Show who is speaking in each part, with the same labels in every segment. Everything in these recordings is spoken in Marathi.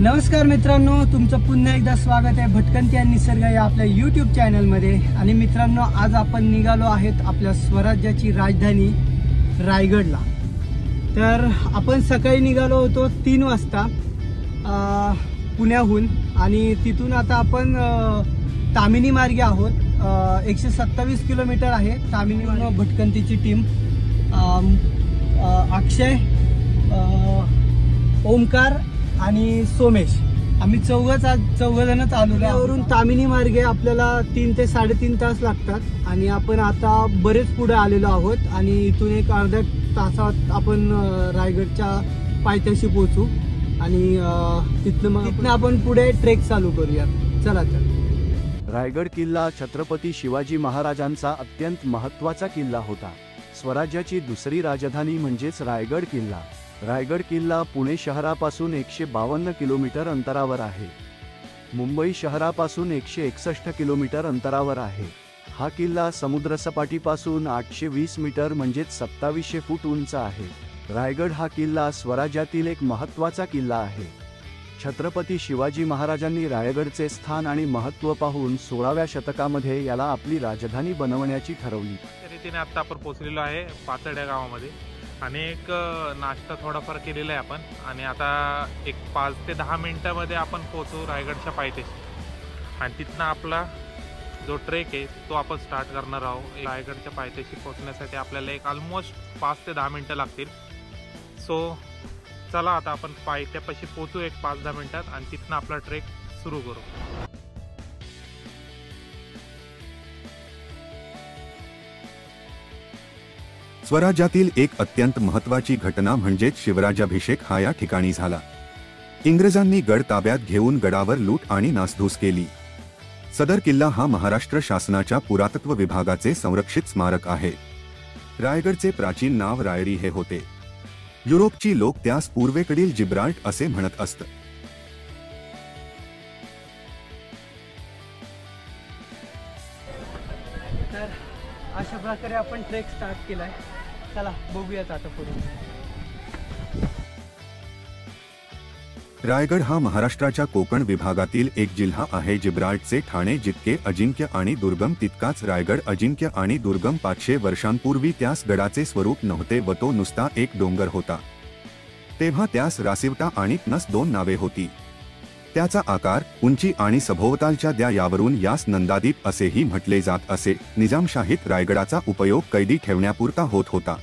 Speaker 1: नमस्कार मित्रांनो, तुमचं पुन्हा एकदा स्वागत आहे भटकंती आणि निसर्ग या आपल्या यूट्यूब चॅनलमध्ये। आणि मित्रांनो, आज आपण निघालो आहेत आपल्या स्वराज्याची राजधानी रायगडला। तर आपण सकाळी निघालो होतो 3 वाजता पुण्याहून, आणि तिथून आता आपण तामिनी मार्गे आहोत। 127 किलोमीटर आहे तामिनी भटकंतीची टीम। अक्षय, ओमकार आणि सोमेश, आम्ही चौघजणच आलो। वरून तामिनी मार्गे आपल्याला 3 ते 3.5 तास लागतात आणि आपण आता बरेच पुढे आलेलो आहोत आणि इथून एक अर्ध्या तासात आपण रायगडच्या पायथ्याशी पोहोचू आणि तिथनं आपण पुढे ट्रेक चालू करूयात। चला तर।
Speaker 2: रायगड किल्ला छत्रपती शिवाजी महाराजांचा अत्यंत महत्त्वाचा किल्ला होता। स्वराज्याची दुसरी राजधानी म्हणजेच रायगड किल्ला। रायगड किल्ला पुणे शहरापासून 152 किलोमीटर अंतरावर आहे। मुंबई शहरापासून 161 किलोमीटर अंतरावर आहे। हा किल्ला समुद्रसपाटीपासून 820 मीटर म्हणजेच 2700 फूट उंच आहे। रायगड हा किल्ला स्वराज्यातील एक महत्त्वाचा किल्ला आहे। छत्रपती शिवाजी महाराजांनी रायगडचे स्थान आणि महत्त्व पाहून 16व्या शतकामध्ये याला आपली राजधानी बनवण्याची ठरवली।
Speaker 3: त्या रीतीने आता आपण पोहोचलेलो आहे पाचड या गावामध्ये आणि एक नाश्ता थोडाफार केलेला आहे आपण, आणि आता एक 5 ते 10 मिनिटांमध्ये आपण पोहोचू रायगडच्या पायथ्याशी आणि तिथनं आपला जो ट्रेक आहे तो आपण स्टार्ट करणार आहोत। रायगडच्या पायथ्याशी पोहोचण्यासाठी आपल्याला एक ऑलमोस्ट 5 ते 10 मिनिटं लागतील। सो चला आता आपण पायथ्यापाशी पोहोचू एक 5-10 मिनिटात आणि तिथनं आपला ट्रेक सुरू करू।
Speaker 4: स्वराज्यातील एक अत्यंत महत्त्वाची घटना म्हणजेच शिवराज्याभिषेक हा या ठिकाणी झाला। इंग्रजांनी गड ताब्यात घेऊन गडावर लूट आणि नासधूस केली। सदर किल्ला हा महाराष्ट्र शासनाच्या पुरातत्व विभागाचे संरक्षित स्मारक आहे। रायगडचे प्राचीन नाव रायरी हे होते। युरोपची लोक त्यास पूर्वेकडील जिब्राल्ट असे म्हणत असत।
Speaker 1: तर अशा प्रकारे आपण ट्रेक स्टार्ट केलाय। चला बघूयात आता पुढे।
Speaker 4: रायगड हा महाराष्ट्राच्या कोकण विभागातील एक जिल्हा आहे। जिब्राल्टचे ठाणे जितके अजिंक्य आणि दुर्गम तितकाच रायगड अजिंक्य आणि दुर्गम। 500 वर्षांपूर्वी त्यास गडाचे स्वरूप नव्हते व तो नुसता एक डोंगर होता। तेव्हा त्यास रासिवटा आणि नस 2 नावे होती। त्याचा आकार, उंची आणि सभोवतालच्या द्या यावरून यास नंदादीप असेही म्हटले जात असे। निजामशाहीत रायगडाचा उपयोग कैदी ठेवण्यापुरता होत होता।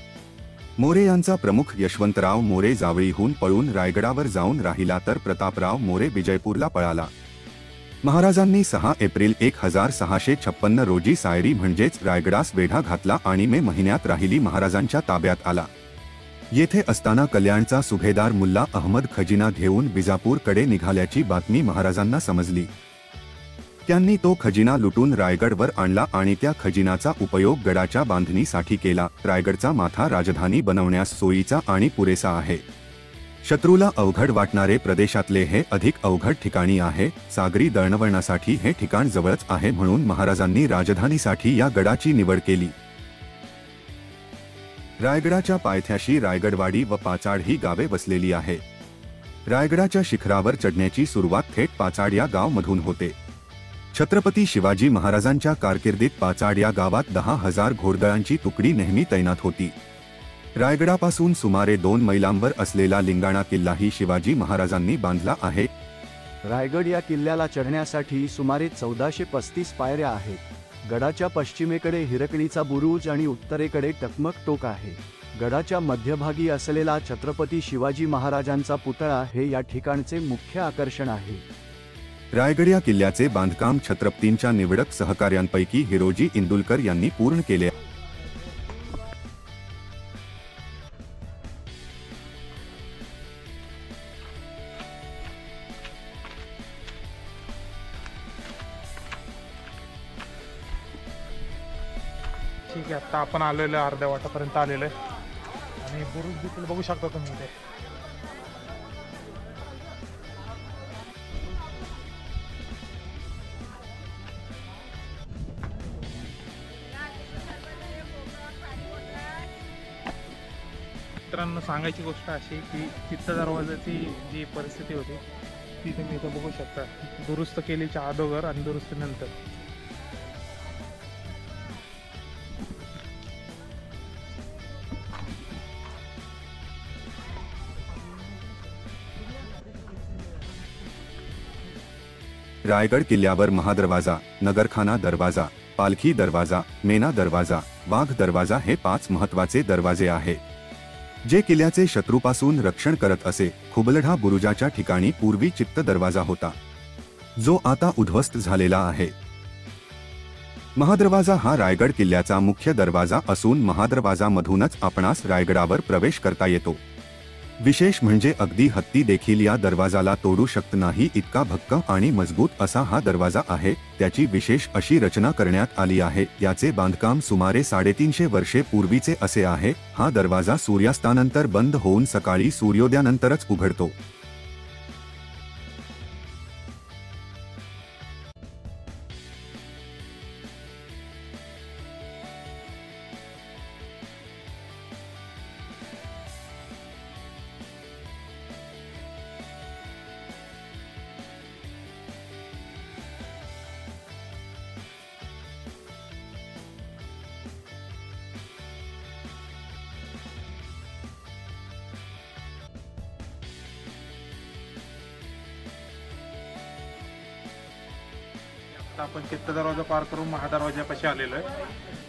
Speaker 4: मोरे यांचा प्रमुख यशवंतराव मोरे जावळीहून पळून रायगडावर जाऊन राहिला तर प्रतापराव मोरे विजयपूरला पळाला। महाराजांनी 6 एप्रिल 1656 रोजी सायरी म्हणजेच रायगडास वेढा घातला आणि मे महिन्यात राहिली महाराजांच्या ताब्यात आला। येथे असताना कल्याणचा सुभेदार मुल्ला अहमद खजिना घेऊन विजापूरकडे निघाल्याची बातमी महाराजांना समजली। त्यांनी तो खजिना लुटून रायगडवर आणला आणि त्या खजिनाचा उपयोग गडाच्या बांधणीसाठी केला। रायगडचा माथा राजधानी बनवण्यास सोयीचा आणि पुरेसा आहे। शत्रूला अवघड वाटणारे प्रदेशातले हे अधिक अवघड ठिकाणी आहे। सागरी दळणवळणासाठी हे ठिकाण जवळच आहे, म्हणून महाराजांनी राजधानीसाठी या गडाची निवड केली। रायगडाच्या पायथ्याशी रायगडवाडी व पाचाड ही गावे वसलेली आहे। रायगडाच्या शिखरावर चढण्याची सुरुवात थेट पाचाड या गावामधून होते। छत्रपती शिवाजी महाराजांच्या कारकिर्दीत पाचाड या गावात 10,000 घोडदळांची तुकडी नेहमी तैनात होती। रायगडापासून सुमारे 2 मैलांवर असलेला लिंगाणा किल्लाही शिवाजी महाराजांनी बांधला आहे।
Speaker 2: रायगड या किल्ल्याला चढण्यासाठी सुमारे 1435 पायऱ्या आहेत। गडाच्या पश्चिमेकडे हिरकणीचा बुरुज आणि उत्तरेकडे टकमक टोक आहे। गडाच्या मध्यभागी असलेला छत्रपती शिवाजी महाराजांचा पुतळा हे या ठिकाणचे मुख्य आकर्षण आहे।
Speaker 4: रायगड या किल्ल्याचे बांधकाम छत्रपतींच्या निवडक सहकार्यांपैकी हिरोजी इंदुलकर यांनी पूर्ण केले।
Speaker 3: ठीक आहे, आता आपण आलेलो आहे, अर्ध्या वाटापर्यंत आलेलो आहे आणि बुरुज देखील बघू शकता तुम्ही इथे। मित्रांनो, सांगायची गोष्ट अशी की चित्त दरवाजाची जी परिस्थिती होती ती तुम्ही इथं बघू शकता, दुरुस्त केलीच्या अगोदर आणि दुरुस्तीनंतर.
Speaker 4: रायगड किल्ल्यावर महादरवाजा, नगरखाना दरवाजा, पालखी दरवाजा, मेना दरवाजा, वाघ दरवाजा हे 5 महत्त्वाचे दरवाजे आहेत, जे किल्ल्याचे शत्रूपासून रक्षण करत असे. खुबलढा बुरुजाच्या ठिकाणी पूर्वी चित्त दरवाजा होता, जो आता उद्ध्वस्त झालेला आहे. महादरवाजा हा रायगड किल्ल्याचा मुख्य दरवाजा असून महादरवाजामधूनच आपणास रायगडावर प्रवेश करता येतो. विशेष म्हणजे अगदी हत्ती देखील या दरवाजाला तोडू शकत नाही इतका भक्कम आणि मजबूत असा हा दरवाजा आहे. त्याची विशेष अशी रचना करण्यात आली आहे. याचे बांधकाम सुमारे 350 वर्षे पूर्वीचे असे आहे. हा दरवाजा सूर्यास्तानंतर बंद होऊन सकाळी सूर्योदयानंतरच उघडतो.
Speaker 3: आता आपण चित्त दरवाजा पार करून महादरवाजापाशी आलेलो आहे.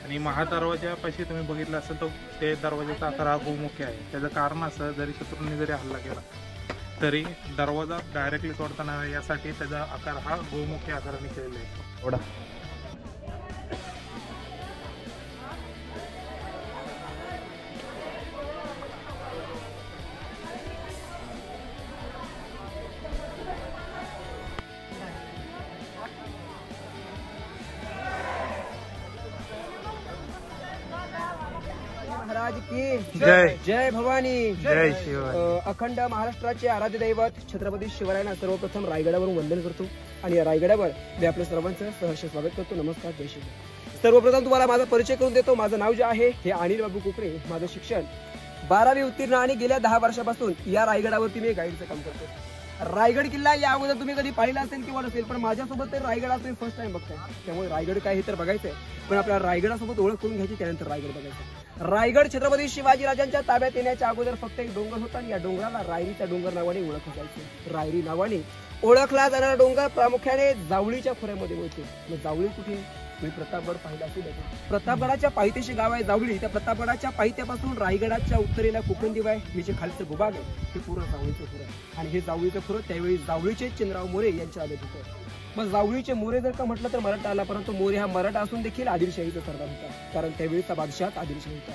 Speaker 3: आणि महादरवाजापाशी तुम्ही बघितलं असेल तर ते दरवाजाचा आकार हा गोमुखी आहे. त्याचं कारण असं, जरी शत्रूंनी जरी हल्ला केला तरी दरवाजा डायरेक्टली तोडताना यासाठी त्याचा आकार हा गोमुखी आकाराने केलेला आहे.
Speaker 5: महाराज की
Speaker 3: जय.
Speaker 5: जय भवानी.
Speaker 3: जय शिवाय.
Speaker 5: अखंड महाराष्ट्राचे आराध्य दैवत छत्रपती शिवरायांना सर्वप्रथम रायगडावरून वंदन करतो आणि या रायगडावर मी आपल्या सर्वांचं सहर्ष स्वागत करतो. नमस्कार, जय शिवराय. सर्वप्रथम तुम्हाला माझा परिचय करून देतो. माझं नाव जे आहे हे अनिल बाबू कुकडे. माझं शिक्षण 12वी उत्तीर्ण आणि गेल्या 10 वर्षापासून या रायगडावरती मी गाईडचं काम करतो. रायगड किल्ला या अगोदर तुम्ही कधी पाहिला असेल किंवा नसेल, पण माझ्यासोबत तर रायगड तुम्ही फर्स्ट टाइम बघताय. त्यामुळे रायगड काय हे तर बघायचंय, पण आपल्या रायगडासोबत ओळख करून घ्यायची, त्यानंतर रायगड बघायचं. रायगड छत्रपती शिवाजी राजांच्या ताब्यात येण्याच्या अगोदर फक्त एक डोंगर होता आणि या डोंगराला रायरीचा डोंगर नावाने ओळखलं जायचं. रायरी नावाने ओळखला जाणारा डोंगर प्रामुख्याने जावळीच्या खोऱ्यामध्ये मिळतो. मग जावळी कुठे? तुम्ही प्रतापगड पाहिला असेल. प्रतापगडाच्या पायथ्याशी गाव आहे जावळी. त्या प्रतापगडाच्या पायथ्यापासून रायगडाच्या उत्तरेला कोकण दिवा आहे, हे जे खालचं भूभाग आहे हे पूर्ण जावळीचं खोरं आहे. आणि हे जावळीचं खोरं त्यावेळी जावळीचे चंद्रराव मोरे यांच्या ताब्यात होतं. मग जावळीचे मोरे जर का म्हटलं तर मराठा आला, परंतु मोरे हा मराठा असून देखील आदिलशाहीचा सरदार होता, कारण त्यावेळीचा बादशाह आदिलशाही होता.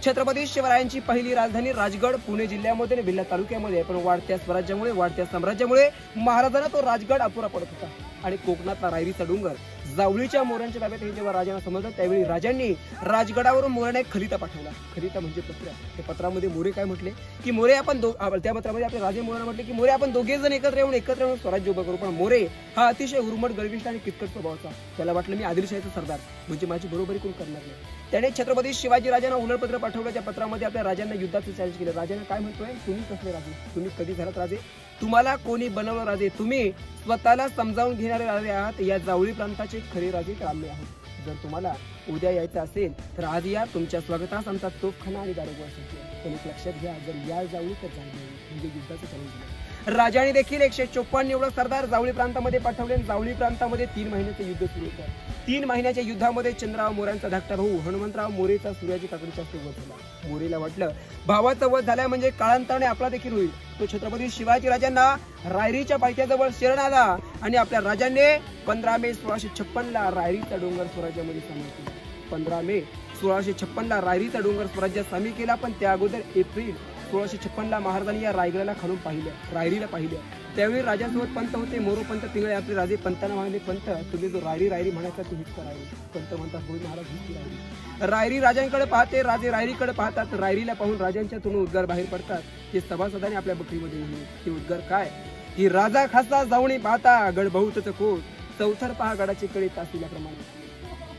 Speaker 5: छत्रपती शिवरायांची पहिली राजधानी राजगड पुणे जिल्ह्यामध्ये आणि वेल्हा तालुक्यामध्ये, पण वाढत्या स्वराज्यामुळे वाढत्या साम्राज्यामुळे महाराजांना तो राजगड अपुरा पडत होता. आणि कोकणातला रायरीचा डोंगर जावळीच्या मोऱ्यांच्या ताब्यात हे जेव्हा राजांना समजलं, त्यावेळी राजांनी राजगडावरून मोऱ्यांना एक खलिता पाठवला. खलिता म्हणजे पत्र. त्या पत्रामध्ये मोरे काय म्हटले की मोरे आपण त्या पत्रामध्ये आपले राजे मोऱ्यांना म्हटले की मोरे आपण दोघे जण एकत्र येऊन स्वराज्य उभं करू. पण मोरे हा अतिशय उर्मट, गर्विष्ठ आणि किचकट स्वभावाचा. त्याला वाटलं मी आदिलशाहीचा सरदार म्हणजे माझी बरोबरी कोण करणार नाही. त्याने छत्रपती शिवाजी राजांना उलटपत्र पाठवलं. त्या पत्रामध्ये आपल्या राजांना युद्धाचं चॅलेंज केलं. राजांना काय म्हणतोय, तुम्ही कसले राजे, तुम्ही कधी झालात राजे, तुम्हाला कोणी बनवलं राजे, तुम्ही स्वतःला समजावून घेणारे राजे आहात. या जावळी प्रांताचे खरे राजे तर आम्ही आहोत. जर तुम्हाला उद्या यायचं असेल तर आज या. तुमच्या स्वागतास आमचा तोफखाना आणि दारुगोळा सज्ज आहे. पण एक लक्षात घ्या, जर या जावळी तर जाईल म्हणजे युद्धाचं चॅलेंज. राजाने देखील 154 एवढं सरदार जावळी प्रांतामध्ये पाठवले. जावळी प्रांतामध्ये 3 महिन्याचे युद्ध सुरू होतं. 3 महिन्याच्या युद्धामध्ये चंद्रराव मोऱ्यांचा धाकटा भाऊ हनुमंतराव मोरेचा सूर्याजी काकडीच्या वध झाला. मोरेला वाटलं भावाचा वध झाला म्हणजे काळांतराने आपला देखील होईल. तो छत्रपती शिवाजी राजांना रायरीच्या पायथ्याजवळ शरण आला आणि आपल्या राजांनी 15 मे 1656 रायरीचा डोंगर स्वराज्यामध्ये सामील केला. 15 मे 1656 रायरीचा डोंगर स्वराज्यात सामील केला. पण त्या अगोदर एप्रिल 1656 महाराजांनी या रायगडाला खालून पाहिलं, रायरीला पाहिलं. त्यावेळी राजासोबत पंत होते मोरोपंत पिंगळे. आपले राजे पंतांना म्हणाले, पंत तुम्ही जो रायरी म्हणायचा तो हीच करायला. पंत म्हणतात, होय महाराज हीच रायरी. रायरी राजांकडे पाहते, राजे रायरीकडे पाहतात. रायरीला पाहून राजांच्या तोंडून उद्गार बाहेर पडतात. ते सभासदाने आपल्या बकरीमध्ये लिहिले. ते उद्गार काय की राजा खासा जावणी पाहता गड बहुतच कोट, चौथर पहा गडाचे कडे तासिल्याप्रमाणे.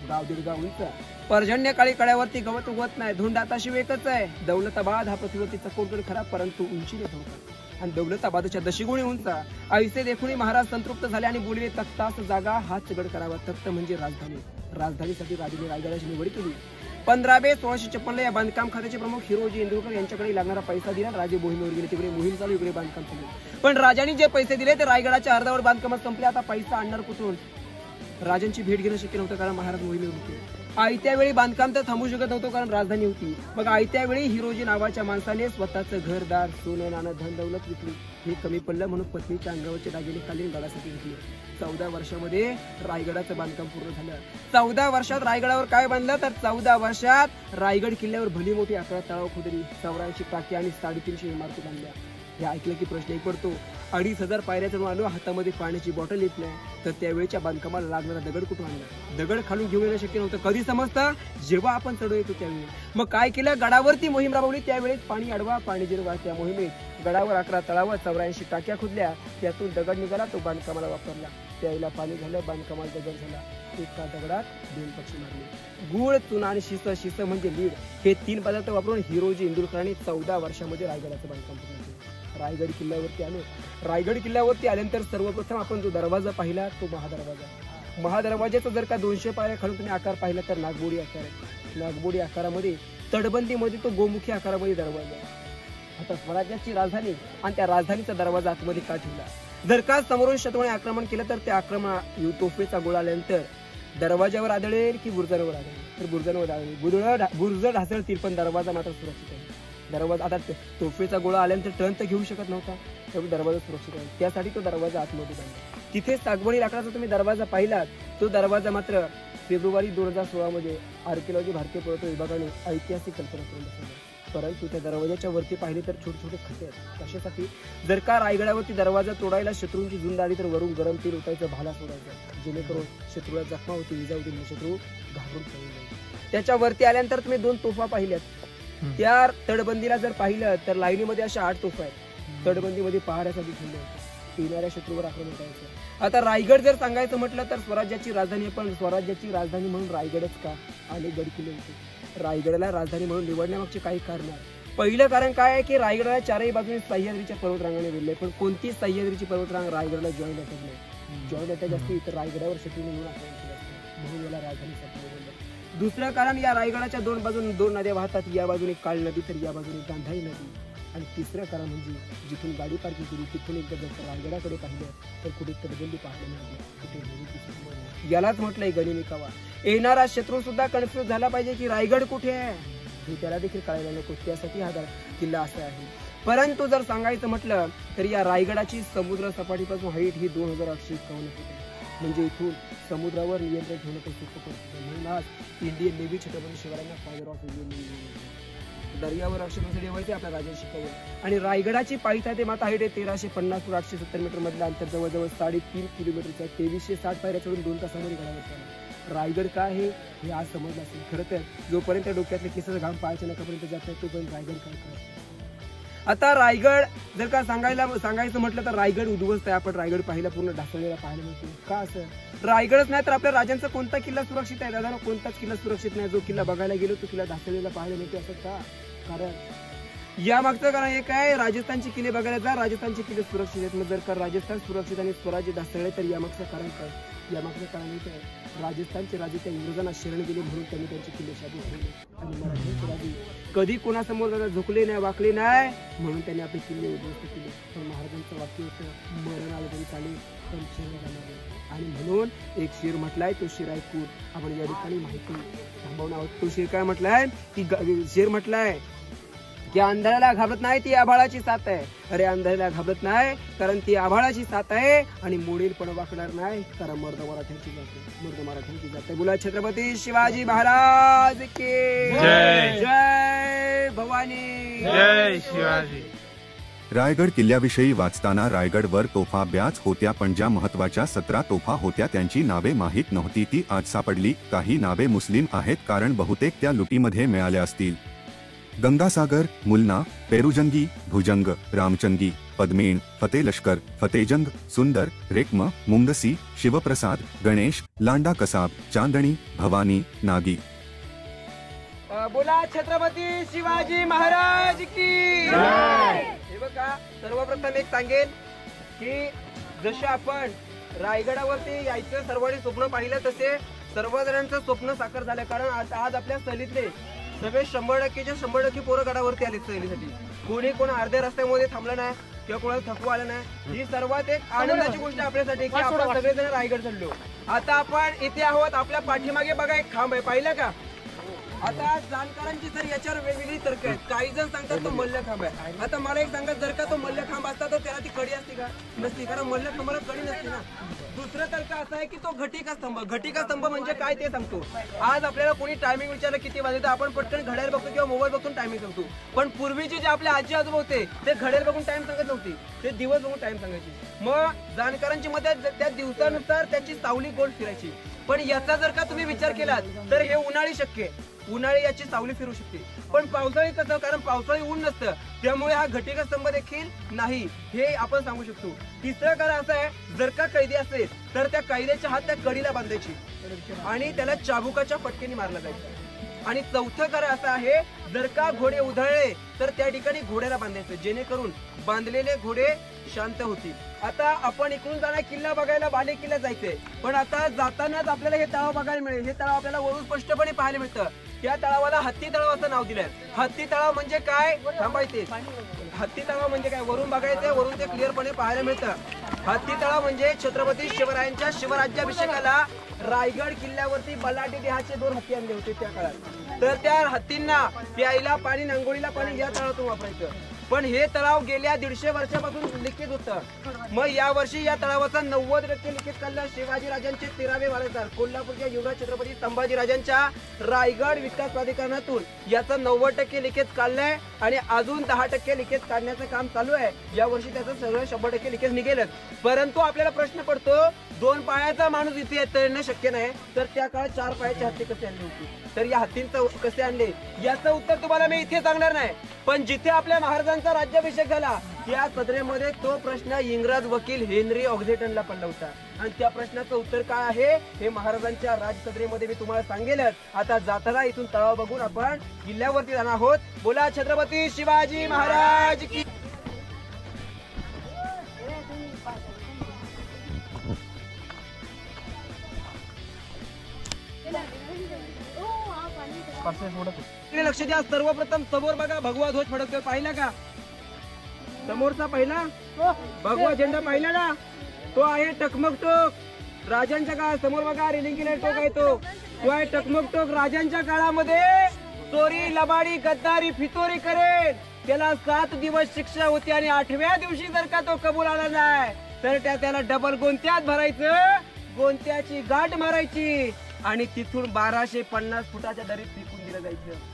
Speaker 5: गाव दीड गाव उंच पर्जन्य काळी कड्यावरती गवत उगवत नाही, धुंड आताशिवाय एकच आहे. दौलताबाद हा पृथ्वीवरतीचा कोणतरी खरा, परंतु उंचीने धोका. आणि दौलताबादच्या दशिगुणी उंचा ऐसे देखुनी महाराज संतृप्त झाले आणि बोलले, तख्तास जागा हाच गड करावा. तख्त म्हणजे राजधानी. राजधानीसाठी राजाने रायगडाची निवड केली. 15/1656 या बांधकाम खात्याचे प्रमुख हिरोजी इंदुरकर यांच्याकडे लागणारा पैसा दिला. राजे मोहिमेवर गेले, तिकडे मोहीम चालू, इकडे बांधकाम चालू. पण राजांनी जे पैसे दिले ते रायगडाच्या अर्धावर बांधकामात संपले. आता पैसा आणणार कुठून? राजांची भेट घेणं शक्य नव्हतं, कारण महाराज मोहिमेवर होते. आयत्या वेळी बांधकाम तर थांबू शकत नव्हतं, कारण राजधानी होती. मग आयत्या वेळी हिरोजी नावाच्या माणसाने स्वतःचं घरदार, सोनं नाणं, धन दौलत विकली. हे कमी पडलं म्हणून पत्नीच्या अंगावरचे दागिने कालीन गडासाठी घेतले. 14 वर्षामध्ये रायगडाचं बांधकाम पूर्ण झालं. 14 वर्षात रायगडावर काय बांधलं तर 14 वर्षात रायगड किल्ल्यावर भली मोठी 11 तलाव खोदली, 84 टाकी आणि 350 इमारती बांधल्या. हे ऐकलं की प्रश्न एक पडतो, 2500 पायऱ्या चढून आलो, हातामध्ये पाण्याची बॉटल येत नाही, तर त्यावेळेच्या बांधकामाला लागणारा दगड कुठून आणला? दगड खालून घेऊन येणं शक्य नव्हतं. कधी समजतं? जेव्हा आपण चढू येतो त्यावेळी. मग काय केलं? गडावरती मोहीम राबवली. त्यावेळेस पाणी अडवा, पाणी जिरवा. त्या मोहिमेत गडावर 11 तलाव, 84 टाक्या खोदल्या, त्यातून दगड निघाला, तो बांधकामाला वापरला. त्यावेळेला पाणी झालं, बांधकामाला दगड झाला. एका दगडात 2 पक्षी मारले. गुळ, चुना आणि शिस. शिस म्हणजे लीड. हे 3 पदार्थ वापरून हिरोजी इंदुरकरांनी 14 वर्षामध्ये रायगडाचं बांधकाम पूर्ण केलं. रायगड किल्ल्यावरती आलो. रायगड किल्ल्यावरती आल्यानंतर सर्वप्रथम आपण जो दरवाजा पाहिला तो महादरवाजा. महादरवाजाचा जर का 200 पायऱ्या खालून तुम्ही आकार पाहिला तर नागबोडी आकार आहे. नागबोडी आकारामध्ये तटबंदीमध्ये तो गोमुखी आकारामध्ये दरवाजा. आता स्वराज्याची राजधानी आणि त्या राजधानीचा दरवाजा आतमध्ये का ठेवला? जर का समोरून शत्रूने आक्रमण केलं तर त्या आक्रमण तोफेचा गोळा आल्यानंतर दरवाजावर आदळेल की बुरुजावर आदळेल? तर बुरुजावर आदळेल. बुरुज ढासळतील पण दरवाजा मात्र सुरक्षित आहे. दरवाजा आता तोफेचा गोळा आल्यानंतर टर्न तर घेऊ शकत नव्हता, त्यामुळे दरवाजा सुरक्षित आहे. त्यासाठी तो दरवाजा आतमध्ये बांधला. तिथे सागवणी लाकडाचा तुम्ही दरवाजा पाहिलात, तो दरवाजा मात्र फेब्रुवारी 2016 मध्ये आर्किओलॉजी भारतीय पुरातत्व विभागाने ऐतिहासिक कल्पना करून बसवली. परंतु त्या दरवाजाच्या वरती पाहिले तर छोटे छोटे खड्डे आहेत. कशासाठी? जर का रायगडावरती दरवाजा तोडायला शत्रूंची झुंड आली तर वरून गरम तेल ओतायचं, भाला सोडायचा, जेणेकरून शत्रूला जखमा होती, इजा होती, शत्रू घाबरून पळून जाईल. त्याच्या वरती आल्यानंतर तुम्ही 2 तोफा पाहिल्यात. त्या तटबंदीला जर पाहिलं तर लाईनीमध्ये अशा 8 तोफा आहेत. तटबंदीमध्ये पहाऱ्यासाठी ठेवले होते, येणाऱ्या शत्रूवर आक्रमण करायचं. आता रायगड जर सांगायचं म्हटलं तर स्वराज्याची राजधानी, पण स्वराज्याची राजधानी म्हणून रायगडच का? आणि गड किल्ले होते. रायगडला राजधानी म्हणून निवडण्यामागचे काही कारण आहेत. पहिलं कारण काय आहे की रायगडाला 4ही बाजूने सह्याद्रीच्या पर्वतरांगाने वेढले, पण कोणती सह्याद्रीची पर्वतरांग रायगडला जॉईन येतच नाही. जॉईन येतात जास्ती तर रायगडावर शत्रूने म्हणून आक्रमण केलं असतं, म्हणून याला राजधानीसाठी निवडलं. दुसरं कारण, या रायगडाच्या 2 बाजूने 2 नद्या वाहतात. या बाजूने काळ नदी तर या बाजूने गांधारी नदी. आणि तिसरं कारण म्हणजे जिथून गाडी पार्किंग केली तिथून एकदा जर रायगडाकडे पाहिलं तर कुठे तटबंदी पाहायला मिळाली, कुठे नदी. यालाच म्हटलंय गनिमी कावा. येणारा शत्रू सुद्धा कन्फ्युज झाला पाहिजे की रायगड कुठे आहे हे त्याला देखील कळायला नको. त्यासाठी हा किल्ला असा आहे. परंतु जर सांगायचं म्हटलं तर या रायगडाची समुद्र सपाटीपासून हाईट ही 2851 फूट आहे. म्हणजे इथून समुद्रावर नियंत्रण ठेवणं पण सोपं पडतं. म्हणून आज इंडियन नेव्ही छत्रपती शिवाजींना फादर ऑफ इंडियन नेव्ही. दर्यावर अक्षरशः ठेवायचे आपल्या राजाने शिकवलं. आणि रायगडाची पायथ्याते माता हाईट आहे 1350 फूट 870 मीटर मधलं अंतर, जवळजवळ 3.5 किलोमीटरचा, 2360 पायऱ्या चढून 2 तासामध्ये गडावर चढला. रायगड काय आहे हे आज समजलं असेल. खरं तर जोपर्यंत डोक्यातले केसाचा घाम पायाच्या नकापर्यंत जात नाही तोपर्यंत रायगड काय कळत. आता रायगड जर का सांगायचं म्हटलं तर रायगड उद्ध्वस्त आहे. आपण रायगड पाहिला पूर्ण ढासळलेला पाहायला मिळतो. का असं? रायगडच नाही तर आपल्या राजांचा कोणता किल्ला सुरक्षित आहे? दादा कोणताच किल्ला सुरक्षित नाही. जो किल्ला बघायला गेलो तो किल्ला ढासळलेला पाहायला मिळतो. असं का? कारण या मागचं कारण एक आहे, राजस्थानचे किल्ले बघायला जा, राजस्थानचे किल्ले सुरक्षित आहेत. मग जर का राजस्थान सुरक्षित आणि स्वराज्य ढासळले तर यामागचं कारण काय? यामागचं कारण एक आहे, राजस्थानचे राजे त्या इंग्रजांना शरण गेले म्हणून त्यांनी त्यांचे किल्ले शाबूत ठेवले. आणि मराठ्यांचे राजे कधी कोणासमोर झुकले नाही, वाकले नाही, म्हणून त्यांनी आपले किल्ले उद्ध्वस्त केले. पण महाराजांचं वाक्य होतं, मरण आलं तरी चालेल पण शिर जाणार. आणि म्हणून एक शिर म्हटलाय, तो शिर ऐकून आपण या ठिकाणी माहिती थांबवणार आहोत. तो शिर काय म्हटलाय? ती शिर म्हटलाय की अंधाराला घाबरत नाही, ती आभाळाची साथ आहे. अरे अंधाराला घाबरत नाही कारण ती आभाळाची साथ आहे. आणि मोडील पण वाकणार नाही कारण मर्द मराठ्यांची जाते. बोला छत्रपती शिवाजी महाराज की
Speaker 3: जय.
Speaker 5: जय भवानी,
Speaker 3: जय शिवाजी.
Speaker 4: रायगड किल्ल्याविषयी वाचताना रायगडवर तोफा ब्याच होत्या, पण ज्या महत्वाच्या 17 तोफा होत्या त्यांची नावे माहीत नव्हती ती आज सापडली. काही नावे मुस्लिम आहेत कारण बहुतेक त्या लुटीमध्ये मिळाल्या असतील. गंगासागर, मुलना, पेरुजंगी, भुजंग, रामचंगी, पद्मेण, फते लष्कर, फतेजंग, सुंदर, रेक्म, मुंगसी, शिवप्रसाद, गणेश, लांडा कसाब, चांदणी, भवानी, नागी.
Speaker 5: बोला छत्रपती शिवाजी महाराज की हे बघा, सर्वप्रथम एक सांगेन की जसे आपण रायगडावरती यायचं सर्वांनी स्वप्न पाहिलं, तसे सर्वजणांचं स्वप्न साकार झालं. कारण आज आपल्या सहलीतले सगळे 100% पोरं गडावरती आले सहलीसाठी. कोण अर्ध्या रस्त्यामध्ये थांबलं नाही किंवा कोणाला थकवा आलं नाही. ही सर्वात एक आनंदाची गोष्ट आपल्यासाठी की आपण सगळेजण रायगड चढलो. आता आपण इथे आहोत. आपल्या पाठीमागे बघा एक खांब आहे, पाहिलं का? आता जाणकारांची तर याच्यावर वेगवेगळी तर्क आहेत. काही जण सांगतात तो मल्लखांब आहे. आता मला एक सांगा, जर का तो मल्लखांब असता तर त्याला ती कडी असते का? नसती, कारण मल्लखांबाला कडी नसते ना. दुसरं तर्क असा आहे की तो घटिका स्तंभ. घटिका स्तंभ म्हणजे काय ते सांगतो. आज आपल्याला कोणी टायमिंग विचारलं किती वाजले तर आपण पटकन घड्याळ बघतो किंवा मोबाईल बघून टायमिंग सांगतो. पण पूर्वीचे जे आपले आजी आजोबा होते ते घड्याळ बघून टाइम सांगत नव्हते, ते दिवस बघून टाइम सांगायचे. मग जाणकारांची मते त्या दिवसानुसार त्याची सावली गोल फिरायची. पण याचा जर का तुम्ही विचार केलात तर हे उन्हाळी शक्य आहे. उन्हाळी याची सावली फिरू शकते, पण पावसाळी कसं? कारण पावसाळी ऊन नसतं, त्यामुळे हा घटिका स्तंभ देखील नाही, हे आपण सांगू शकतो. तिसरं कारण असं आहे, जर का कैदी असेल तर त्या कैद्याच्या हात त्या कडीला बांधायची आणि त्याला चाबुकाच्या फटकेने मारला जायचा. आणि चौथं कारण असं आहे, जर का घोडे उधळले तर त्या ठिकाणी घोड्याला बांधायचं, जेणेकरून बांधलेले घोडे शांत होतील. आता आपण इकडून जाणार किल्ला बघायला बाले किल्ला जायचंय, पण आता जातानाच आपल्याला हे तळाव बघायला मिळेल. हे तळाव आपल्याला वरून स्पष्टपणे पाहायला मिळतं. त्या तळावाला हत्ती तळाव असं नाव दिलंय. हत्ती तळाव म्हणजे काय? थांबायचे. हत्ती तळाव म्हणजे काय? वरून बघायचंय, वरून ते क्लिअरपणे पाहायला मिळतं. हत्ती तळाव म्हणजे छत्रपती शिवरायांच्या शिवराज्याभिषेकाला रायगड किल्ल्यावरती बलाढ्य देहाचे 2 हत्ती आणले होते त्या काळात. तर त्या हत्तींना प्यायला पाणी, अंघोळीला पाणी या तळावातून वापरायचं. पण हे तळाव गेल्या 150 वर्षापासून लिखित होतं. मग या वर्षी या तळावाचा 90% लिखित काढलं शिवाजी राजांचे 13वे वारसदार कोल्हापूरच्या युवराज छत्रपती संभाजी राजांच्या रायगड विकास प्राधिकरणातून याचं 90% लिखित काढलंय आणि अजून 10% लिखित काढण्याचं काम चालू आहे. या वर्षी त्याचं सगळं 100% लिखित निघेलच. परंतु आपल्याला प्रश्न पडतो, 2 पायाचा माणूस इथे येणं शक्य नाही, तर त्या काळात 4 पायाचे हत्ती कसे आणले होते? तर या हत्तींचं कसे आणले याचं उत्तर तुम्हाला मी इथे सांगणार नाही. पण जिथे आपल्या महाराजांचा राज्याभिषेक झाला त्या सदरेमध्ये तो प्रश्न इंग्रज वकील हेनरी ऑक्झेटनला पडला होता. आणि त्या प्रश्नाचं उत्तर काय आहे हे महाराजांच्या राजसदरेमध्ये मी तुम्हाला सांगेलच. आता जाताना इथून तळाव बघून आपण किल्ल्यावरती जाणार आहोत. बोला छत्रपती शिवाजी महाराज की. लक्ष द्या. सर्वप्रथम समोर बघा भगवा ध्वज फडकतोय, पाहिला का? समोरचा पहिला भगवा झेंडा पाहिला ना? तो आहे टकमक टोक राजांच्या काळात. समोर बघा रेलिंग केलेला टोक आहे, तो आहे टकमक टोक. राजांच्या काळामध्ये चोरी, लबाडी, गद्दारी, फितोरी करेल त्याला 7 दिवस शिक्षा होती आणि 8व्या दिवशी जर का तो कबूल आला नाही तर त्याला डबल गोंत्यात भरायचं, गोंत्याची गाठ मारायची आणि तिथून 1250 फुटाच्या दरीत फेकून दिलं जायचं.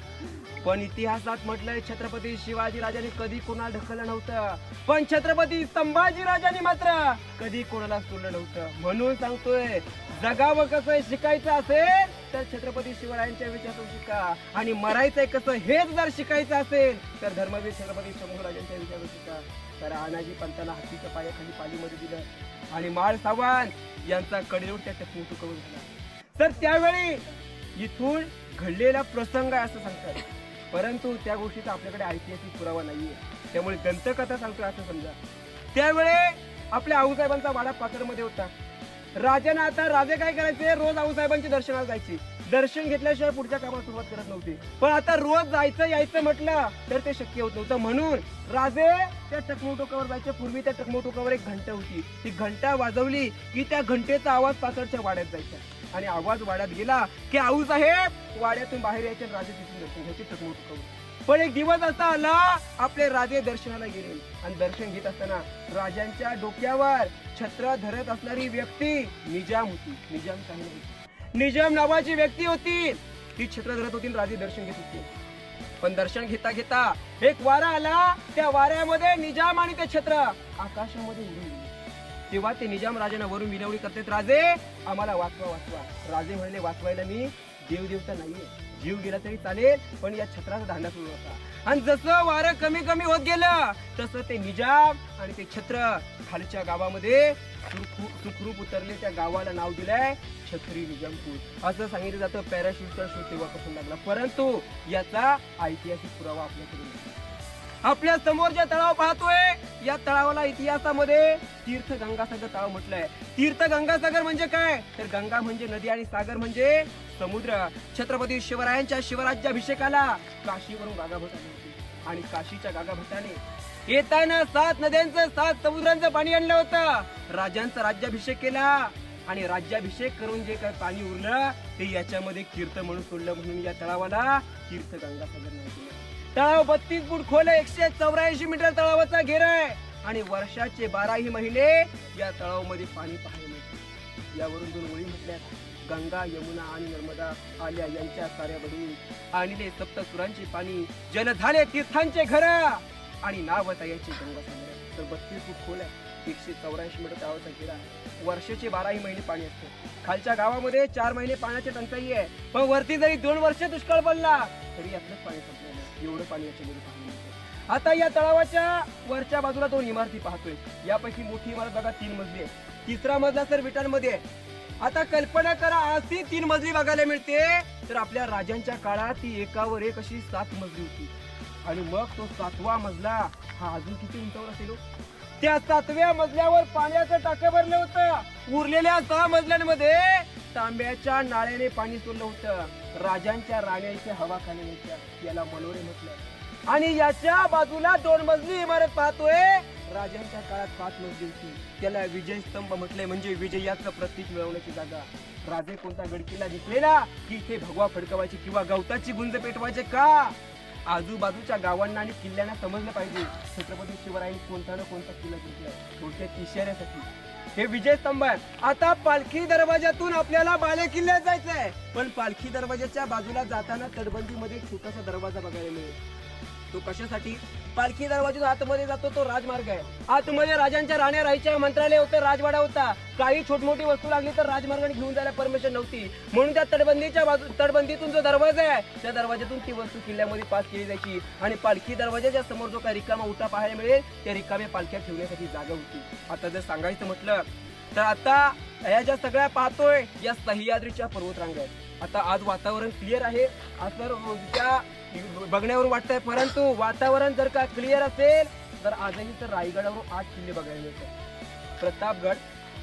Speaker 5: पण इतिहासात म्हटलंय छत्रपती शिवाजी राजांनी कधी कोणाला ढकललं नव्हतं, पण छत्रपती संभाजी राजांनी मात्र कधी कोणाला सोडलं नव्हतं. म्हणून सांगतोय, जगावं कसं शिकायचं असेल तर छत्रपती शिवरायांच्या विचारातून शिका, आणि मरायचंय कसं हेच जर शिकायचं असेल तर धर्मवीर छत्रपती शंभूराजांच्या विचारातून शिका. तर अनाजी पंताला हत्तीच्या पायाखाली पालीमध्ये दिलं आणि माळ सावंत यांचा कडेवर त्या टकमक टोकावर झाला. तर त्यावेळी इथून घडलेला प्रसंग आहे असं सांगतात, परंतु त्या गोष्टीचा आपल्याकडे ऐतिहासिक पुरावा नाहीये. त्यामुळे दंतकथा सांगतोय असं समजा. त्यावेळे आपल्या आऊसाहेबांचा वाडा पाथरमध्ये होता. राजाने आता राजे काय करायचे, रोज आऊसाहेबांच्या दर्शनाला जायचे. दर्शन घेतल्याशिवाय पुढच्या कामाला सुरुवात करत नव्हती. पण आता रोज जायचं यायचं म्हटलं तर ते शक्य होत नव्हतं. म्हणून राजे त्या टकमक टोकावर जायचे. पूर्वी त्या टकमक टोकावर एक घंटा होती. ती घंटा वाजवली की त्या घंटेचा आवाज पाथरच्या वाड्यात जायचा आणि आवाज वाड्यात गेला की आऊसाहेब वाड्यातून बाहेर यायचे, राजे तिथून दर्शन घ्यायचे टकमक टोकावर. पण एक दिवस असा आला आपले राजे दर्शनाला गेले आणि दर्शन घेत असताना राजांच्या डोक्यावर छत्र धरत असणारी व्यक्ती निजाम होती. निजाम काही नव्हती, निजाम नावाची व्यक्ती होती. ती छत्र धरत होती, राजे दर्शन घेत होते. पण दर्शन घेता घेता एक वारा आला. त्या वाऱ्यामध्ये निजाम आणि ते छत्र आकाशामध्ये उडून गेले. तेव्हा ते निजाम राजांना वरून विनवणी करतात, राजे आम्हाला वाचवा वाचवा. राजे म्हणले, वाचवायला मी देवदेवता नाहीये, जीव गेला तरी चालेल पण या छत्राचा धांडा सुरू होता. आणि जसं वारं कमी कमी होत गेलं तसं ते निजाम आणि ते छत्र खालच्या गावामध्ये सुखरूप उतरले. त्या गावाला नाव दिलंय छत्री निजामपूर असं सांगितलं जातं. पॅराशूटचा शोध तेव्हापासून लागला, परंतु याचा ऐतिहासिक पुरावा आपल्याकडे नाही. आपल्या समोर जे तळाव पाहतोय या तळावाला इतिहासामध्ये तीर्थ गंगासागर तळाव म्हटलंय. तीर्थ गंगासागर म्हणजे काय, तर गंगा म्हणजे नदी आणि सागर म्हणजे समुद्र. छत्रपती शिवरायांच्या शिवराज्याभिषेकाला काशीवरून गागाभट आली होती आणि काशीच्या गागाभटाने येताना 7 नद्यांचं 7 समुद्रांचं पाणी आणलं होतं. राजांचा राज्याभिषेक केला आणि राज्याभिषेक करून जे काही पाणी उरलं ते याच्यामध्ये तीर्थ म्हणून सोडलं, म्हणून या तळावाला तीर्थ गंगासागर नाव दिलं. तळाव 32 फूट खोल, 184 मीटर तळावाचा घेरा आहे आणि वर्षाचे 12ही महिने या तळावामध्ये पाणी पाहायला मिळते. यावरून 2 ओळी म्हटल्या, गंगा यमुना आणि नर्मदा आल्या यांच्या साऱ्या बडून आणले सप्तसुरांचे पाणी, जल झाले तीर्थांचे घर आणि नाव तयाचे गंगासागर. तर 32 फूट खोल आहे, 184 मीटर तळावाचा घेरा, वर्षाचे 12ही महिने पाणी असते. खालच्या गावामध्ये 4 महिने पाण्याची टंचाई आहे, पण वरती जरी 2 वर्ष दुष्काळ पडला तरी यातलंच पाणी संपलं नाही, एवढं पाणी याच्यामध्ये पाणी मिळतं. आता या तळावाच्या वरच्या बाजूला 2 इमारती पाहतोय. यापैकी मोठी इमारत बघा 3 मजली आहे, 3रा मजला तर विटांमध्ये आहे. आता कल्पना करा, आज ती 3 मजली बघायला मिळते, तर आपल्या राजांच्या काळात ती एकावर एक अशी 7 मजली होती. आणि मग तो 7वा मजला हा अजून किती उंचावर असेल. त्या 7व्या मजल्यावर पाण्याचं टाकं भरलं होतं. उरलेल्या 6 मजल्यांमध्ये तांब्याच्या नाळ्याने पाणी सोडलं होतं. राजांच्या राण्यांच्या हवा खाली होत्या, याला मनोरे म्हटलं. आणि याच्या बाजूला 2 मजली इमारत पाहतोय, राजांच्या काळात 5 मजली होती, त्याला विजय स्तंभ म्हटलंय, म्हणजे विजयाचं प्रतीक मिळवण्याची जागा. राजे कोणता गडकिल्ला जिंकलेला की इथे भगवा फडकवायची किंवा गवताची गुंज पेटवायचे का. आजूबाजूच्या गावांना आणि किल्ल्यांना समजलं पाहिजे छत्रपती शिवरायांनी कोणता ना कोणता किल्ला जिंकलाय, थोडक्यात इशाऱ्यासाठी हे विजय स्तंभ आहे. आता पालखी दरवाजातून आपल्याला बाले किल्ल्यात जायचंय, पण पालखी दरवाजाच्या बाजूला जाताना तटबंदीमध्ये एक छोटासा दरवाजा बघायला मिळेल. तो कशासाठी, पालखी दरवाजातून आतमध्ये जातो तो राजमार्ग आहे. आतमध्ये राजांच्या राण्या राहायच्या, मंत्रालय होतं, राजवाडा होता. काही छोटमोठी वस्तू लागली तर राजमार्गाने घेऊन जायला परमिशन नव्हती, म्हणून त्या तटबंदीतून जो दरवाजा आहे त्या दरवाजातून ती वस्तू किल्ल्यामध्ये पास केली जायची. आणि पालखी दरवाजाच्या समोर जो काही रिकामा उठा पाहायला मिळेल त्या रिकाम्या पालख्या ठेवण्यासाठी जागा होती. आता जर सांगायचं म्हटलं तर आता या ज्या सगळ्या पाहतोय या सह्याद्रीच्या पर्वतरांगा आहेत. आता आज वातावरण क्लिअर आहे असं रोजच्या बघण्यावरून वाटतंय, परंतु वातावरण जर का क्लिअर असेल तर आजही तर रायगडावरून 8 किल्ले बघायला मिळतात. प्रतापगड,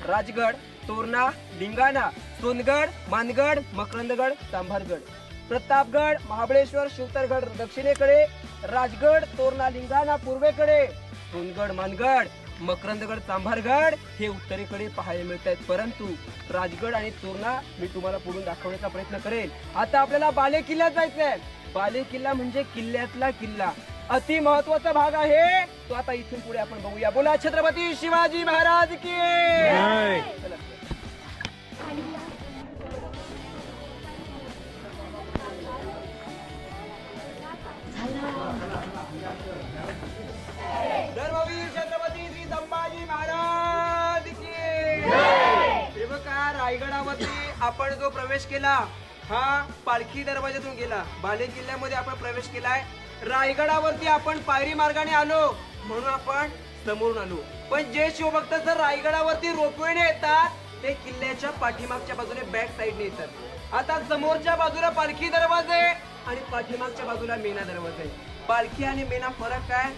Speaker 5: राजगड, तोरणा, लिंगाणा, सोनगड, मानगड, मकरंदगड, चांभारगड. प्रतापगड, महाबळेश्वर, शिवतरगड दक्षिणेकडे, राजगड, तोरणा, लिंगाणा पूर्वेकडे, सोनगड, मानगड, मकरंदगड, चांभारगड हे उत्तरेकडे पाहायला मिळत आहेत. परंतु राजगड आणि तोरणा मी तुम्हाला पुढून दाखवण्याचा प्रयत्न करेल. आता आपल्याला बाले किल्ल्यात जायचंय. बाले किल्ला म्हणजे किल्ल्यातला किल्ला, अति महत्वाचा भाग आहे तो. आता इथून पुढे आपण बघूया. बोला छत्रपती शिवाजी महाराज की जय. धर्मवीर छत्रपती श्री संभाजी महाराज की जय. हे बघा, रायगडावरती आपण जो प्रवेश केला हा पालखी दरवाजातून गेला. बाले किल्ल्यामध्ये आपण प्रवेश केलाय. रायगडावरती आपण पायरी मार्गाने आलो म्हणून आपण समोरून आलो, पण जे शिवभक्त जर रायगडावरती रोपवेने येतात ते किल्ल्याच्या पाठीमागच्या बाजूने बॅक साईडने येतात. आता समोरच्या बाजूला पालखी दरवाजा आहे आणि पाठीमागच्या बाजूला मेना दरवाजा आहे. पालखी आणि मेना फरक काय,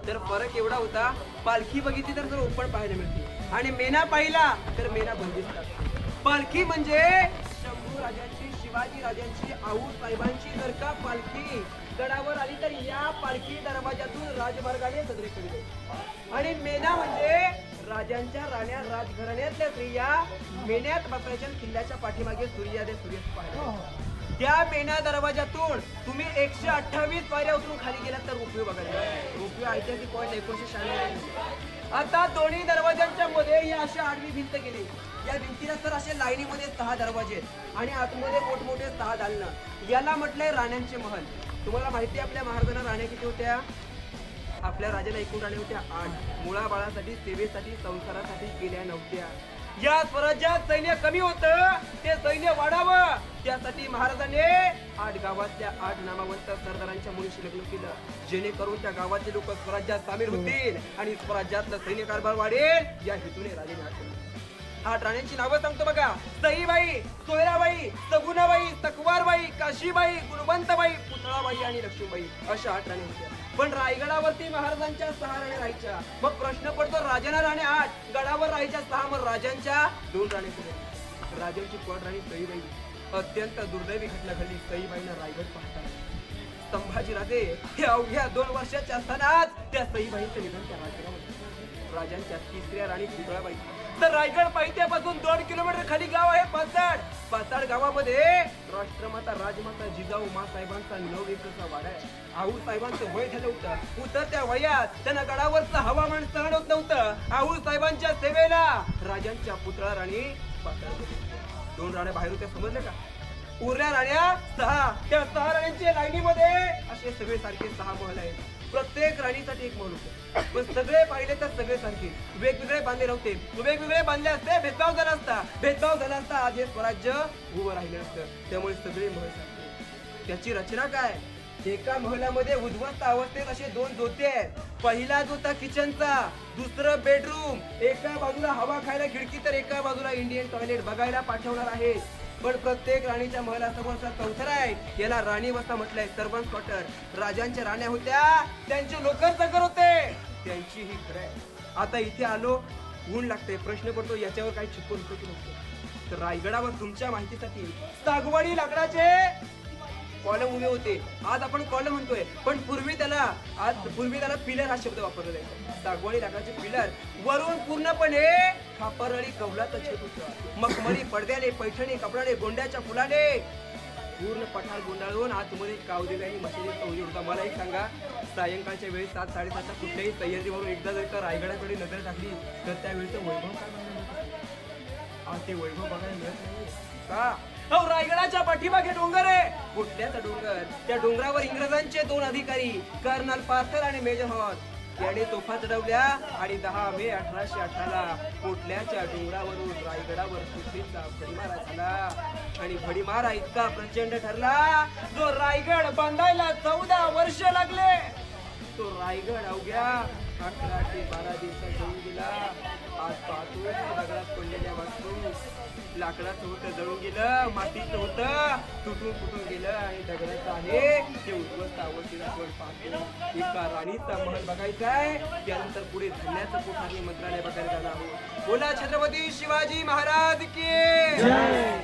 Speaker 5: तर फरक एवढा होता, पालखी बघितली तर ओपन पाहायला मिळते आणि मेना पाहिला तर मेना बंदिस्त. पालखी म्हणजे शंभू राजांची, शिवाजी राजांची, आऊस साहेबांची जर का पालखी गडावर आली तर या पालखी दरवाजातून राजमार्गाने सदरेकडे जाईल. आणि मेना म्हणजे राजांच्या राण्या, राजघराण्यातल्या स्त्रिया मेन्यात बसायच्या, किल्ल्याच्या पाठीमागे सूर्यास्त पाहायला. त्या मेना दरवाजातून तुम्ही 128 पायऱ्या उतरून खाली गेलात तर रोपवे बघायला. रोपवे ऐतिहासिक पॉईंट 1996. आता दोन्ही दरवाजांच्या मध्ये ही अशी आडवी भिंत गेली. या भिंतीला तर असे लाईनीमध्ये 6 दरवाजे आहेत आणि आतमध्ये मोठमोठे 6 दालनं. याला म्हटलंय राण्यांचे महल. तुम्हाला माहिती आहे आपल्या महाराजांना राण्या किती होत्या, आपल्या राजाला एकूण राण्या होत्या 8. मुळाबाळासाठी, सेवेसाठी, संसारासाठी केल्या नव्हत्या. या स्वराज्यात सैन्य कमी होतं, ते सैन्य वाढावं, त्यासाठी महाराजांनी 8 गावातल्या 8 नामवंत सरदारांच्या मुलीशी लग्न केलं, जेणेकरून त्या गावातले लोक स्वराज्यात सामील होतील आणि स्वराज्यातलं सैन्य कारभार वाढेल, या हेतूने राजाने 8 राण्यांची नावं सांगतो बघा. सईबाई, सोयराबाई, सगुणाबाई, तकवारबाई, काशीबाई, गुणवंतबाई, पुतळाबाई आणि लक्ष्मीबाई अशा 8 राणी होत्या. पण रायगडावरती महाराजांच्या 6 राण्या राहायच्या. मग प्रश्न पडतो, राजांना राण्या 8, गडावर राहायच्या 6, मग राजांच्या 2 राण्या होत्या. राजांची कोण राणी सईबाई. अत्यंत दुर्दैवी घटना घडली. सईबाईंना रायगड पाहता संभाजी राजे हे अवघ्या 2 वर्षाच्या असतानाच त्या सईबाईंचं निधन त्या राजगडावर. राजांच्या 3ऱ्या राणी पुतळाबाई. तर रायगड पायथ्यापासून 2 किलोमीटर खाली गाव आहे पाचाड. पाचाड गावामध्ये राष्ट्रमाता राजमाता जिजाऊ मासाहेबांचा 9 एकरचा वाडा आहे. आऊ साहेबांचं वय झालं होतं. उतरत्या वयात त्यांना गडावरचं हवामान सहन होत नव्हतं. आऊ साहेबांच्या सेवेला राजांच्या पुतळा राणी पाचाड. 2 राण्या बाहेर होत्या, समजलं का? उरल्या राण्या 6. त्या 6 राण्यांच्या लाईनीमध्ये असे सगळे सारखे 6 महल आहेत. प्रत्येक राणीसाठी एक महल होतं. पण सगळे पाहिले तर सगळे सारखे, वेगवेगळे बांधले नव्हते. वेगवेगळे बांधले असते भेदभाव झाला असता. भेदभाव झाला असता आज हे स्वराज्य उभं राहिलं असतं. त्यामुळे सगळे महल सारखे. त्याची रचना काय? एका महलामध्ये उद्ध्वस्त अवस्थेत असे 2 जोते आहेत. पहिला जोता किचनचा, दुसरं बेडरूम. एका बाजूला हवा खायला खिडकी तर एका बाजूला इंडियन टॉयलेट बघायला पाठवणार आहे. पण प्रत्येक राणीच्या महलासमोरचा चौथरा आहे, याला राणी वस्ता म्हटलंय, सर्वंट क्वार्टर. राजांच्या राण्या होत्या, त्यांचे नोकर चाकर होते, त्यांची ही घर आहे. आता इथे आलो, ऊन लागते. प्रश्न पडतो याच्यावर काही चिपकून होतं की नव्हतं. तर रायगडावर तुमच्या माहितीसाठी सागवाडी लाकडाचे कॉलम उभे होते. आज आपण कॉलम म्हणतोय, पण पूर्वी त्याला पिलर हा शब्द वापरला जायचा. सागवाडी लाकडाचे पिलर. वरून पूर्णपणे खापरळी कौलाचं छत होतं. मखमली पडद्याने, पैठणी कपडाने, गोंड्याच्या फुलाने पूर्ण पठार गुंडाळून आतमध्ये कावदेव्यानी मशिदी चौली होता. मला एक सांगा, सायंकाळच्या वेळी 7-7:30 कुठल्याही सह्याद्रीवरून एकदा जर का रायगडाकडे नजर टाकली तर त्यावेळेचं वैभव काय बघायला मिळतं? आज ते वैभव बघायला मिळत नाही का? रायगडाच्या पाठीमागे डोंगर आहे. कुठल्याचा डोंगर? त्या डोंगरावर इंग्रजांचे 2 अधिकारी कर्नल पार्थर आणि मेजर हॉर्न याने तोफा चढवल्या आणि 10 मे 1818 कोटल्याच्या डोंगरावरून रायगडावर तुफीचा भडीमारा झाला. आणि भडीमारा इतका प्रचंड ठरला, जो रायगड बांधायला 14 वर्ष लागले. तो रायगड अवघ्या 11 ते 12 दिवसात जळून गेला. आज पाहतो दगडात पडलेल्या वस्तू, लाकडाचं होतं जळून गेलं, मातीचं होतं तुटून फुटून गेलं आणि दगडाचं आहे ते उद्ध्वस्त अवस्थेत आपण पाहतो. एका राणीचा महल बघायचा आहे, त्यानंतर पुढे धान्याचं कोठारी मंत्रालय बघायला जाणार आहोत. बोला छत्रपती शिवाजी महाराज की जय.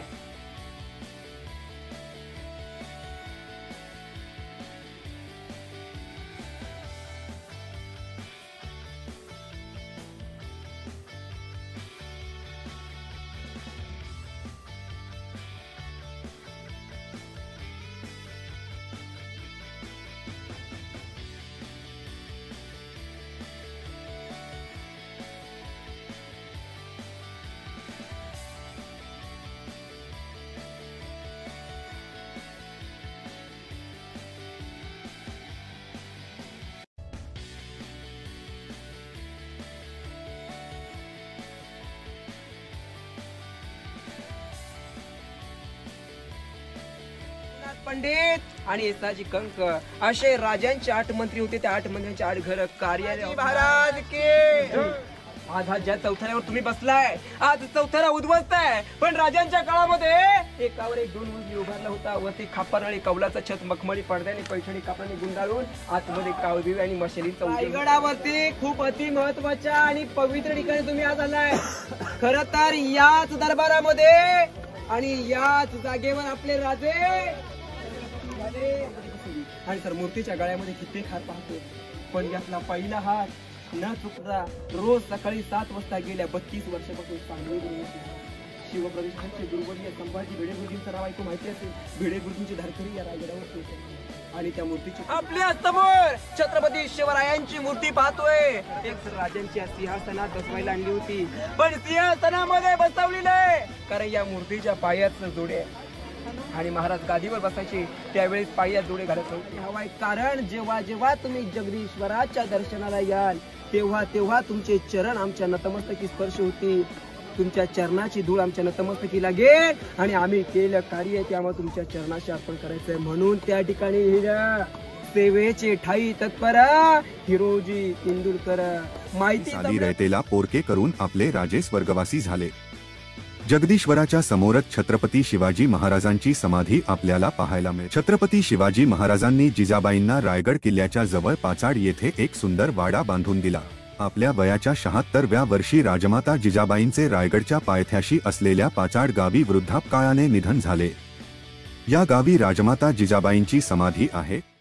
Speaker 5: पंडित आणि येसाजी कंक असे राजांचे 8 मंत्री होते. त्या 8 मंत्र्यांचे 8 घर कार्यालय. महाराज के आज हा ज्या चौथऱ्यावर तुम्ही बसलाय, आज चौथरा उद्ध्वस्त आहे. पण राजांच्या काळामध्ये एकावर एक 2 मजली उभारला होता. वरती खापरळी कौलाचं छत, मखमली पडद्याने, पैठणी कापडाने गुंडाळून आतमध्ये कावदेवी आणि मशालीचा. रायगडावरती खूप अति महत्वाच्या आणि पवित्र ठिकाणी तुम्ही आज आलाय. खर तर याच दरबारामध्ये आणि याच जागेवर आपले राजे आणि सर मूर्तीच्या गळ्यामध्ये कित्येक हात पाहतो. पण यातला पहिला हात न चुकता रोज सकाळी 7 वाजता गेल्या 32 वर्षापासून सांगली शिवप्रदेशाचे दुर्वर्य संभाजी भिडे गुरुजींचं नाव ऐकून माहिती असेल. भिडे गुरुजींची धारकरी या रायगडावर होते आणि त्या मूर्तीची आपल्या समोर छत्रपती शिवरायांची मूर्ती पाहतोय. एक राजांच्या सिंहासनात बसवायला आणली होती, पण सिंहासनामध्ये बसवली नाही, कारण या मूर्तीच्या पायाचं जोडे आणि महाराज गादीवर बसायचे त्यावेळेस पायात जोडे घालत नव्हते. हवाय कारण जेव्हा जेव्हा तुम्ही जगदीश्वराच्या दर्शनाला याल तेव्हा तेव्हा तुमचे चरण आमच्या नतमस्तकी स्पर्श होतील. तुमच्या चरणाची धूळ आमच्या नतमस्तकी लागेल आणि आम्ही केलं कार्य ते आम्हाला तुमच्या चरणाशी अर्पण करायचंय. म्हणून त्या ठिकाणी सेवेचे ठाई तत्पर हिरोजी इंदुरकर माहिती
Speaker 4: साली रयतेला पोरके करून आपले राजे स्वर्गवासी झाले. जगदीश्वराच्या समोरच छत्रपती शिवाजी महाराजांची समाधी आपल्याला पाहायला मिळते. छत्रपती शिवाजी महाराजांनी जिजाबाईंना रायगड किल्ल्याच्या जवळ पाचाड येथे एक सुंदर वाडा बांधून दिला. आपल्या वयाच्या 76व्या वर्षी राजमाता जिजाबाईंचे रायगडच्या पायथ्याशी असलेल्या पाचाड गावी वृद्धापकाळाने निधन झाले. या गावी राजमाता जिजाबाईंची समाधी आहे.